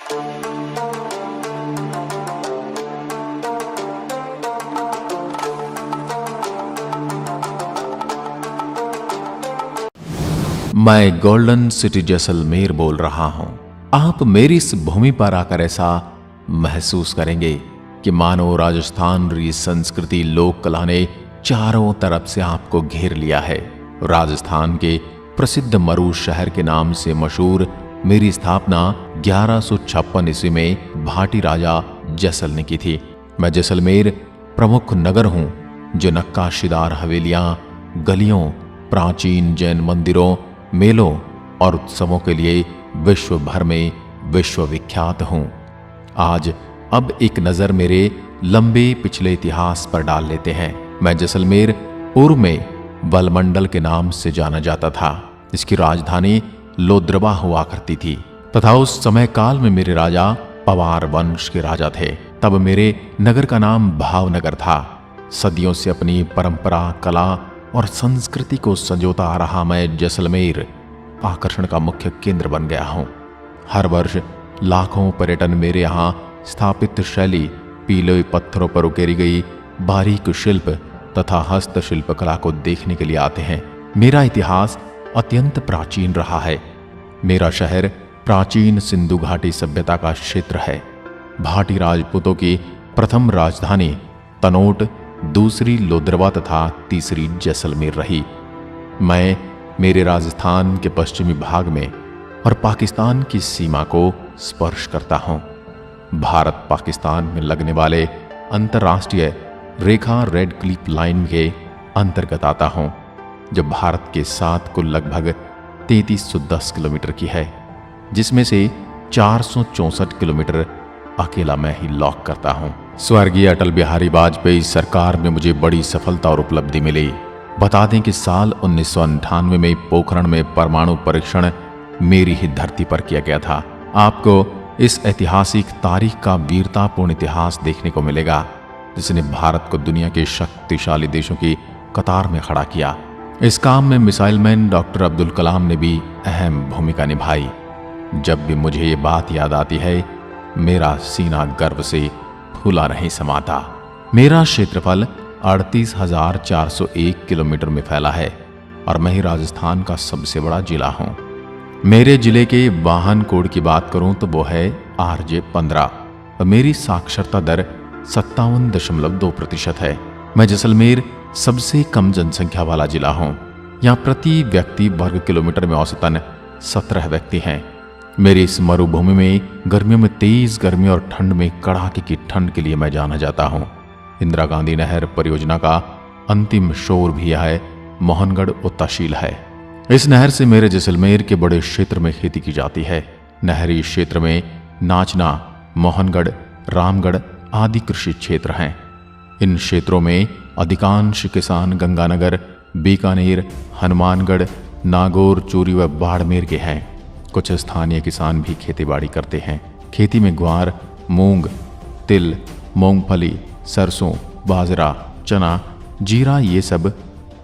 मैं golden city Jaisalmer बोल रहा हूं। आप मेरी इस भूमि पर आकर ऐसा महसूस करेंगे कि मानो राजस्थान री संस्कृति लोक कला ने चारों तरफ से आपको घेर लिया है। राजस्थान के प्रसिद्ध मरू शहर के नाम से मशहूर मेरी स्थापना 1156 ईस्वी में भाटी राजा जैसल ने की थी। मैं जैसलमेर प्रमुख नगर हूं जो नक्काशीदार हवेलियां, गलियों, प्राचीन जैन मंदिरों, मेलों और उत्सवों के लिए विश्व भर में विश्वविख्यात हूं। आज अब एक नजर मेरे लंबे पिछले इतिहास पर डाल लेते हैं। मैं जैसलमेर पूर्व में बलमंडल के नाम से जाना जाता था। इसकी राजधानी लोद्रबा हुआ करती थी तथा उस समय काल में मेरे राजा पवार वंश के राजा थे। तब मेरे नगर का नाम भावनगर था। सदियों से अपनी परंपरा, कला और संस्कृति को संजोता आ रहा मैं जैसलमेर आकर्षण का मुख्य केंद्र बन गया हूं। हर वर्ष लाखों पर्यटन मेरे यहां स्थापित शैली, पीले पत्थरों पर उकेरी गई बारीक शिल्प तथा हस्तशिल्प कला को देखने के लिए आते हैं। मेरा इतिहास अत्यंत प्राचीन रहा है। मेरा शहर प्राचीन सिंधु घाटी सभ्यता का क्षेत्र है। भाटी राजपूतों की प्रथम राजधानी तनोट, दूसरी लोद्रबा तथा तीसरी जैसलमेर रही। मैं मेरे राजस्थान के पश्चिमी भाग में और पाकिस्तान की सीमा को स्पर्श करता हूं। भारत पाकिस्तान में लगने वाले अंतर्राष्ट्रीय रेखा रेड क्लिफ लाइन के अंतर्गत आता हूं, जो भारत के साथ कुल लगभग 3310 किलोमीटर की है, जिसमें से 464 किलोमीटर अकेला मैं ही लॉक करता हूं। स्वर्गीय अटल बिहारी वाजपेयी सरकार में मुझे बड़ी सफलता और उपलब्धि मिली। बता दें कि साल 1998 में पोखरण में परमाणु परीक्षण मेरी ही धरती पर किया गया था। आपको इस ऐतिहासिक तारीख का वीरतापूर्ण इतिहास देखने को मिलेगा, जिसने भारत को दुनिया के शक्तिशाली देशों की कतार में खड़ा किया। इस काम में missile man doctor Abdul Kalam ने भी अहम भूमिका निभाई। जब भी मुझे ये बात याद आती है, मेरा सीना गर्व से फूला नहीं समाता। मेरा क्षेत्रफल 38,401 किलोमीटर में फैला है और मैं ही राजस्थान का सबसे बड़ा जिला हूं। मेरे जिले के वाहन कोड की बात करूं तो वो है RJ 15 और मेरी साक्षरता दर 57.2% है। मैं जैसलमेर सबसे कम जनसंख्या वाला जिला हूं। यहाँ प्रति व्यक्ति वर्ग किलोमीटर में औसतन 17 व्यक्ति हैं। मेरी इस मरुभूमि में गर्मियों में तेज गर्मी और ठंड में कड़ाके की ठंड के लिए मैं जाना जाता हूं। इंदिरा गांधी नहर परियोजना का अंतिम शोर भी है मोहनगढ़ व तहसील है। इस नहर से मेरे जैसलमेर के बड़े क्षेत्र में खेती की जाती है। नहरी क्षेत्र में नाचना, मोहनगढ़, रामगढ़ आदि कृषि क्षेत्र हैं। इन क्षेत्रों में अधिकांश किसान गंगानगर, बीकानेर, हनुमानगढ़, नागौर, चूरू व बाड़मेर के हैं। कुछ स्थानीय किसान भी खेतीबाड़ी करते हैं। खेती में ग्वार, मूंग, तिल, मूंगफली, सरसों, बाजरा, चना, जीरा ये सब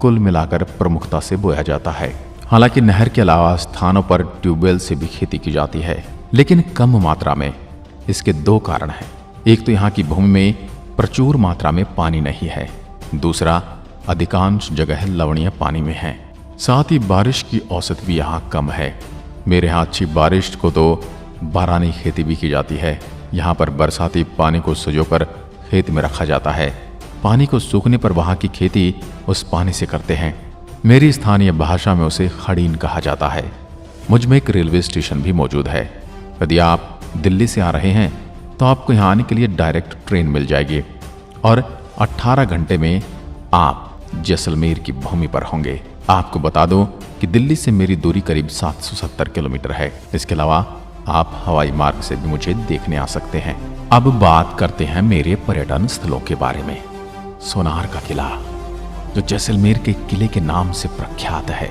कुल मिलाकर प्रमुखता से बोया जाता है। हालांकि नहर के अलावा स्थानों पर ट्यूबवेल से भी खेती की जाती है, लेकिन कम मात्रा में। इसके दो कारण हैं। एक तो यहाँ की भूमि में प्रचुर मात्रा में पानी नहीं है, दूसरा अधिकांश जगह लवणीय पानी में है। साथ ही बारिश की औसत भी यहाँ कम है। मेरे यहाँ अच्छी बारिश को तो बारानी खेती भी की जाती है। यहाँ पर बरसाती पानी को सजोकर खेत में रखा जाता है। पानी को सूखने पर वहाँ की खेती उस पानी से करते हैं। मेरी स्थानीय भाषा में उसे खड़ीन कहा जाता है। मुझ में एक रेलवे स्टेशन भी मौजूद है। यदि आप दिल्ली से आ रहे हैं तो आपको यहाँ आने के लिए डायरेक्ट ट्रेन मिल जाएगी और 18 घंटे में आप जैसलमेर की भूमि पर होंगे। आपको बता दूं कि दिल्ली से मेरी दूरी करीब 770 किलोमीटर है। इसके अलावा आप हवाई मार्ग से भी मुझे देखने आ सकते हैं। अब बात करते हैं मेरे पर्यटन स्थलों के बारे में। सोनार का किला, जो जैसलमेर के किले के नाम से प्रख्यात है,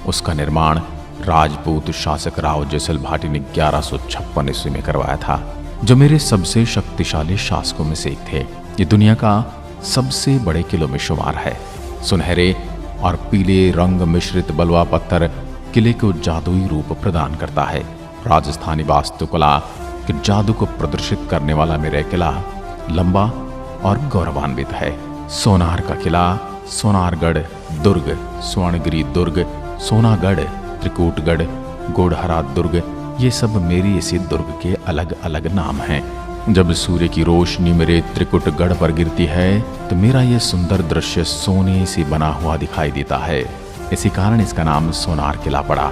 उसका निर्माण राजपूत शासक राव जैसल भाटी ने 1156 ईस्वी में करवाया था, जो मेरे सबसे शक्तिशाली शासकों में से एक थे। ये दुनिया का सबसे बड़े किलों में शुमार है। सुनहरे और पीले रंग मिश्रित बलुआ पत्थर किले को जादुई रूप प्रदान करता है। राजस्थानी वास्तुकला कि जादू को प्रदर्शित करने वाला मेरा किला लंबा और गौरवान्वित है। सोनार का किला, सोनारगढ़ दुर्ग, स्वर्णगिरी दुर्ग, सोनागढ़, त्रिकूटगढ़, गोढ़हरा दुर्ग, ये सब मेरी इसी दुर्ग के अलग अलग नाम हैं। जब सूर्य की रोशनी मेरे त्रिकुटगढ़ पर गिरती है तो मेरा यह सुंदर दृश्य सोने से बना हुआ दिखाई देता है। इसी कारण इसका नाम सोनार किला पड़ा।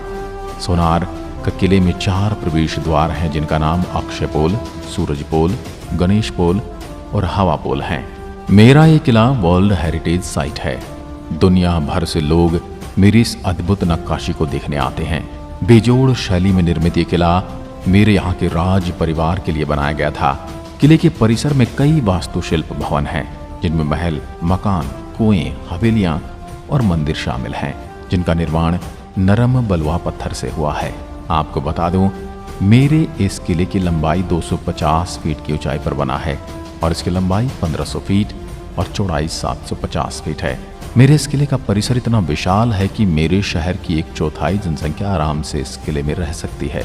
सोनार का किले में 4 प्रवेश द्वार हैं जिनका नाम अक्षय पोल, सूरज पोल, गणेश पोल और हवा पोल हैं। मेरा ये किला वर्ल्ड हेरिटेज साइट है। दुनिया भर से लोग मेरी इस अद्भुत नक्काशी को देखने आते हैं। बेजोड़ शैली में निर्मित ये किला मेरे यहाँ के राज परिवार के लिए बनाया गया था। किले के परिसर में कई वास्तुशिल्प भवन हैं जिनमें महल, मकान, कुएं, हवेलियां और मंदिर शामिल हैं जिनका निर्माण नरम बलुआ पत्थर से हुआ है। आपको बता दूं, मेरे इस किले की लंबाई 250 फीट की ऊंचाई पर बना है और इसकी लंबाई 1500 फीट और चौड़ाई 750 फीट है। मेरे इस किले का परिसर इतना विशाल है कि मेरे शहर की 1/4 जनसंख्या आराम से इस किले में रह सकती है।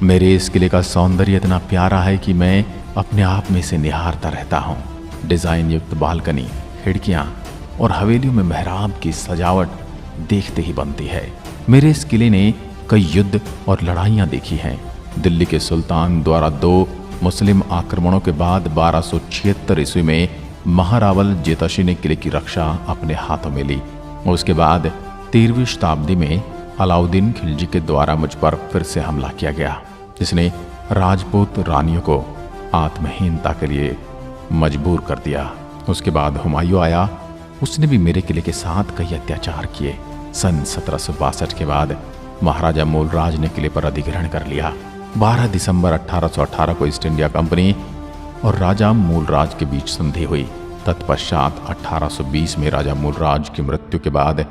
मेरे इस किले का सौंदर्य इतना प्यारा है कि मैं अपने आप में से निहारता रहता हूँ। डिजाइन युक्त बालकनी, खिड़कियाँ और हवेलियों में मेहराब की सजावट देखते ही बनती है। मेरे इस किले ने कई युद्ध और लड़ाइयाँ देखी हैं। दिल्ली के सुल्तान द्वारा 2 मुस्लिम आक्रमणों के बाद 1276 ईस्वी में महारावल जेताशी ने किले की रक्षा अपने हाथों में ली। उसके बाद 13वीं शताब्दी में अलाउद्दीन खिलजी के द्वारा मुझ पर फिर से हमला किया गया, जिसने राजपूत रानियों को आत्महीनता के लिए मजबूर कर दिया। उसके बाद हुमायूं आया, उसने भी मेरे किले के साथ कई अत्याचार किए। सन 1762 के बाद महाराजा मूलराज ने किले पर अधिग्रहण कर लिया। 12 दिसंबर 1818 को ईस्ट इंडिया कंपनी और राजा मूलराज के बीच संधि हुई। तत्पश्चात 1820 में राजा मूलराज की मृत्यु के बाद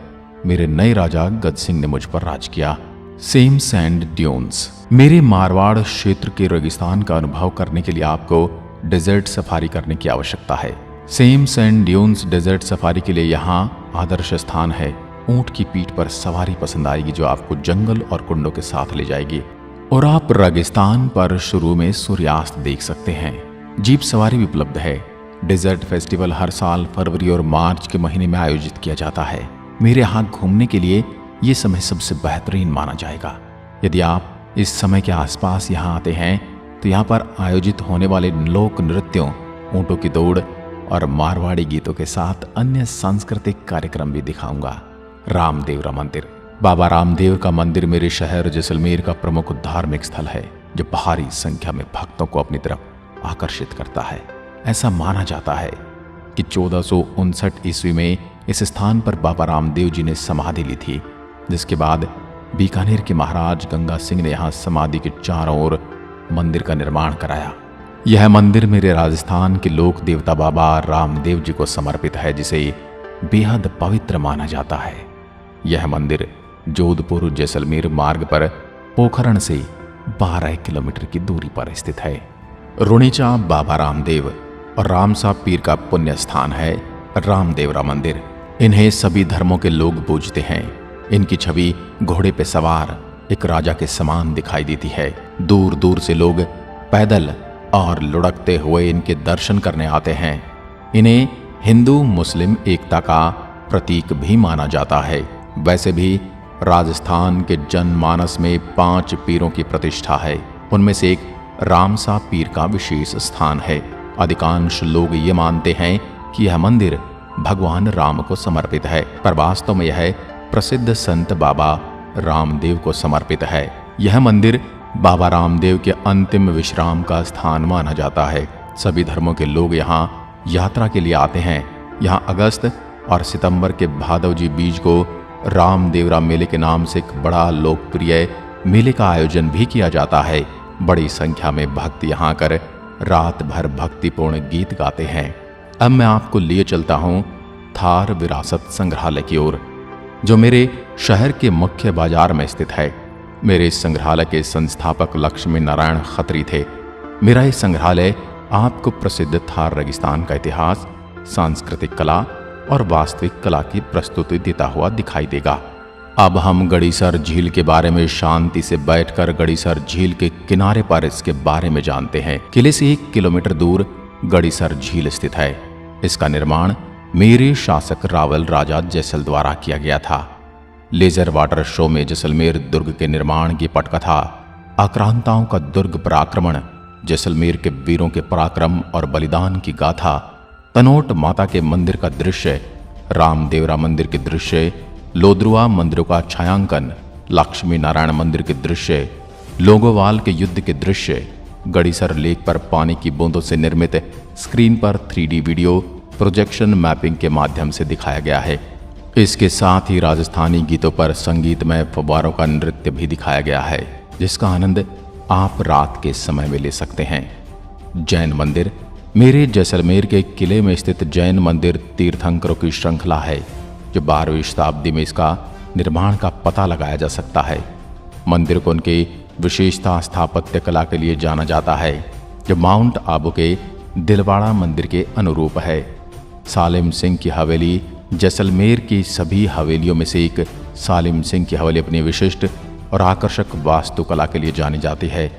मेरे नए राजा गज सिंह ने मुझ पर राज किया। सेम सैंड ड्यून्स, मेरे मारवाड़ क्षेत्र के रेगिस्तान का अनुभव करने के लिए आपको डेजर्ट सफारी करने की आवश्यकता है। Same sand dunes desert safari के लिए यहाँ आदर्श स्थान है। ऊंट की पीठ पर सवारी पसंद आएगी जो आपको जंगल और कुंडों के साथ ले जाएगी और आप रेगिस्तान पर शुरू में सूर्यास्त देख सकते हैं। जीप सवारी भी उपलब्ध है। डेजर्ट फेस्टिवल हर साल फरवरी और मार्च के महीने में आयोजित किया जाता है। मेरे यहाँ घूमने के लिए ये समय सबसे बेहतरीन माना जाएगा। यदि आप इस समय के आसपास यहाँ आते हैं तो यहाँ पर आयोजित होने वाले लोक नृत्यों, ऊँटों की दौड़ और मारवाड़ी गीतों के साथ अन्य सांस्कृतिक कार्यक्रम भी दिखाऊंगा। रामदेवरा मंदिर, बाबा रामदेव का मंदिर मेरे शहर जैसलमेर का प्रमुख धार्मिक स्थल है जो भारी संख्या में भक्तों को अपनी तरफ आकर्षित करता है। ऐसा माना जाता है कि 1459 ईस्वी में इस स्थान पर बाबा रामदेव जी ने समाधि ली थी, जिसके बाद बीकानेर के महाराज गंगा सिंह ने यहाँ समाधि के चारों ओर मंदिर का निर्माण कराया। यह मंदिर मेरे राजस्थान के लोक देवता बाबा रामदेव जी को समर्पित है, जिसे बेहद पवित्र माना जाता है। यह मंदिर जोधपुर जैसलमेर मार्ग पर पोखरण से 12 किलोमीटर की दूरी पर स्थित है। रुणीचा बाबा रामदेव और रामसा पीर का पुण्य स्थान है रामदेवरा मंदिर। इन्हें सभी धर्मों के लोग पूजते हैं। इनकी छवि घोड़े पे सवार एक राजा के समान दिखाई देती है। दूर दूर से लोग पैदल और लुढ़कते हुए इनके दर्शन करने आते हैं। इन्हें हिंदू मुस्लिम एकता का प्रतीक भी माना जाता है। वैसे भी राजस्थान के जनमानस में 5 पीरों की प्रतिष्ठा है। उनमें से एक रामसा पीर का विशेष स्थान है। अधिकांश लोग ये मानते हैं कि यह मंदिर भगवान राम को समर्पित है, पर वास्तव में यह प्रसिद्ध संत बाबा रामदेव को समर्पित है। यह मंदिर बाबा रामदेव के अंतिम विश्राम का स्थान माना जाता है। सभी धर्मों के लोग यहाँ यात्रा के लिए आते हैं। यहाँ अगस्त और सितंबर के भादवजी बीज को रामदेवरा मेले के नाम से एक बड़ा लोकप्रिय मेले का आयोजन भी किया जाता है। बड़ी संख्या में भक्त यहाँ आकर रात भर भक्तिपूर्ण गीत गाते हैं। अब मैं आपको लिए चलता हूँ थार विरासत संग्रहालय की ओर, जो मेरे शहर के मुख्य बाजार में स्थित है। मेरे इस संग्रहालय के संस्थापक लक्ष्मी नारायण खत्री थे। मेरा यह संग्रहालय आपको प्रसिद्ध थार रेगिस्तान का इतिहास, सांस्कृतिक कला और वास्तविक कला की प्रस्तुति देता हुआ दिखाई देगा। अब हम गड़ीसर झील के बारे में शांति से बैठकर गड़ीसर झील के किनारे पर इसके बारे में जानते हैं। किले से 1 किलोमीटर दूर गड़ीसर झील स्थित है। इसका निर्माण मेरे शासक रावल राजा जैसल द्वारा किया गया था। लेजर वाटर शो में जैसलमेर दुर्ग के निर्माण की पटकथा, आक्रांताओं का दुर्ग पर आक्रमण, जैसलमेर के वीरों के पराक्रम और बलिदान की गाथा, तनोट माता के मंदिर का दृश्य, रामदेवरा मंदिर के दृश्य, लोद्रुआ मंदिरों का छायांकन, लक्ष्मी नारायण मंदिर के दृश्य, लोंगोवाल के युद्ध के दृश्य, गड़ीसर लेक पर पानी की बूंदों से निर्मित स्क्रीन पर 3D वीडियो प्रोजेक्शन मैपिंग के माध्यम से दिखाया गया है। इसके साथ ही राजस्थानी गीतों पर संगीतमय फव्वारों का नृत्य भी दिखाया गया है, जिसका आनंद आप रात के समय में ले सकते हैं। जैन मंदिर मेरे जैसलमेर के किले में स्थित जैन मंदिर तीर्थंकरों की श्रृंखला है, जो 12वीं शताब्दी में इसका निर्माण का पता लगाया जा सकता है। मंदिर को उनके विशेषता स्थापत्य कला के लिए जाना जाता है, जो माउंट आबू के दिलवाड़ा मंदिर के अनुरूप है। सालिम सिंह की हवेली जैसलमेर की सभी हवेलियों में से एक सालिम सिंह की हवेली अपनी विशिष्ट और आकर्षक वास्तुकला के लिए जानी जाती है।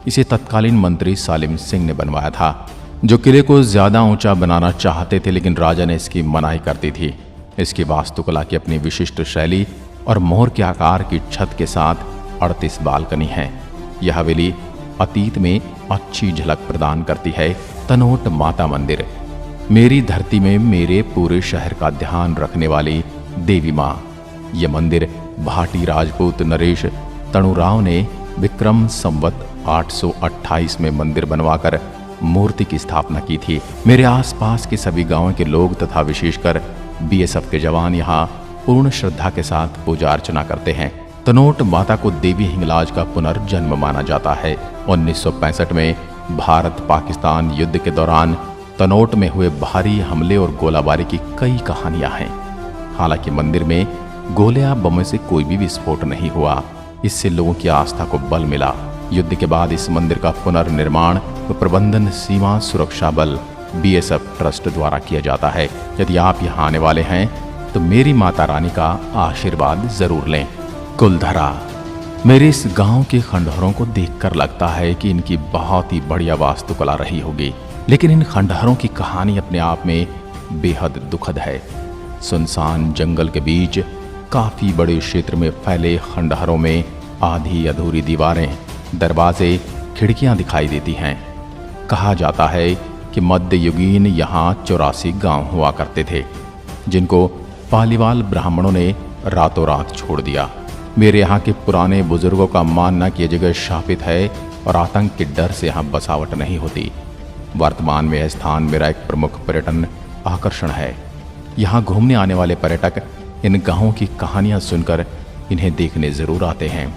इसे तत्कालीन मंत्री सालिम सिंह ने बनवाया था, जो किले को ज्यादा ऊंचा बनाना चाहते थे, लेकिन राजा ने इसकी मनाही कर दी थी। इसकी वास्तुकला की अपनी विशिष्ट शैली और मोहर के आकार की छत के साथ 38 बालकनी है। यह हवेली अतीत में अच्छी झलक प्रदान करती है। तनोट माता मंदिर मेरी धरती में मेरे पूरे शहर का ध्यान रखने वाली देवी माँ। यह मंदिर भाटी राजपूत नरेश तणुराव ने विक्रम संवत 828 में मंदिर बनवाकर मूर्ति की स्थापना की थी। मेरे आसपास के सभी गांवों के लोग तथा विशेषकर BSF के जवान यहाँ पूर्ण श्रद्धा के साथ पूजा अर्चना करते हैं। तनोट माता को देवी हिंगलाज का पुनर्जन्म माना जाता है। 1965 में भारत पाकिस्तान युद्ध के दौरान तनोट में हुए भारी हमले और गोलाबारी की कई कहानियां हैं। हालांकि मंदिर में गोले या बम से कोई भी विस्फोट नहीं हुआ। इससे लोगों की आस्था को बल मिला। युद्ध के बाद इस मंदिर का पुनर्निर्माण व प्रबंधन सीमा सुरक्षा बल BSF ट्रस्ट द्वारा किया जाता है। यदि आप यहाँ आने वाले हैं तो मेरी माता रानी का आशीर्वाद जरूर लें। कुलधरा मेरे इस गांव के खंडहरों को देखकर लगता है कि इनकी बहुत ही बढ़िया वास्तुकला रही होगी, लेकिन इन खंडहरों की कहानी अपने आप में बेहद दुखद है। सुनसान जंगल के बीच काफी बड़े क्षेत्र में फैले खंडहरों में आधी अधूरी दीवारें, दरवाजे, खिड़कियां दिखाई देती हैं। कहा जाता है कि मध्ययुगीन यहाँ 84 गांव हुआ करते थे, जिनको पालीवाल ब्राह्मणों ने रातों रात छोड़ दिया। मेरे यहाँ के पुराने बुजुर्गों का मानना कि यह जगह शापित है और आतंक के डर से यहाँ बसावट नहीं होती। वर्तमान में यह स्थान मेरा एक प्रमुख पर्यटन आकर्षण है। यहाँ घूमने आने वाले पर्यटक इन गांवों की कहानियाँ सुनकर इन्हें देखने जरूर आते हैं,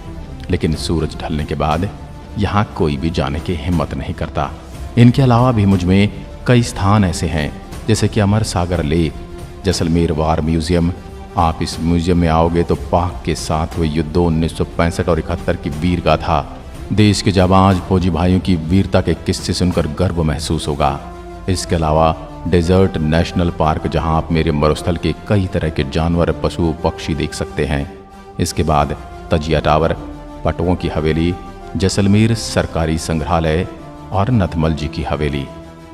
लेकिन सूरज ढलने के बाद यहाँ कोई भी जाने की हिम्मत नहीं करता। इनके अलावा भी मुझ में कई स्थान ऐसे हैं, जैसे कि अमर सागर लेक, जैसलमेर वार म्यूजियम। आप इस म्यूजियम में आओगे तो पाक के साथ हुए युद्धों 1965 और 71 की वीर गाथा, देश के जाबाज फौजी भाइयों की वीरता के किस्से सुनकर गर्व महसूस होगा। इसके अलावा डेजर्ट नेशनल पार्क, जहां आप मेरे मरुस्थल के कई तरह के जानवर, पशु, पक्षी देख सकते हैं। इसके बाद तजिया टावर, पटुओं की हवेली, जैसलमेर सरकारी संग्रहालय और नथमल जी की हवेली।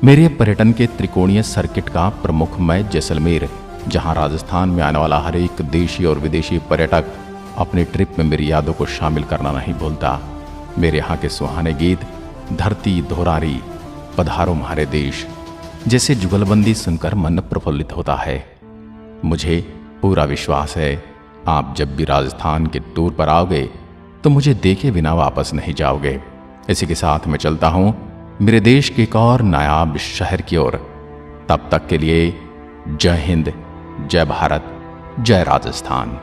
मेरे पर्यटन के त्रिकोणीय सर्किट का प्रमुख मैं जैसलमेर, जहां राजस्थान में आने वाला हर एक देशी और विदेशी पर्यटक अपने ट्रिप में मेरी यादों को शामिल करना नहीं भूलता। मेरे यहाँ के सुहाने गीत धरती धोरारी, पधारो हमारे देश जैसे जुगलबंदी सुनकर मन प्रफुल्लित होता है। मुझे पूरा विश्वास है आप जब भी राजस्थान के टूर पर आओगे तो मुझे देखे बिना वापस नहीं जाओगे। इसी के साथ मैं चलता हूँ मेरे देश के एक और नायाब शहर की ओर। तब तक के लिए जय हिंद, जय भारत, जय राजस्थान।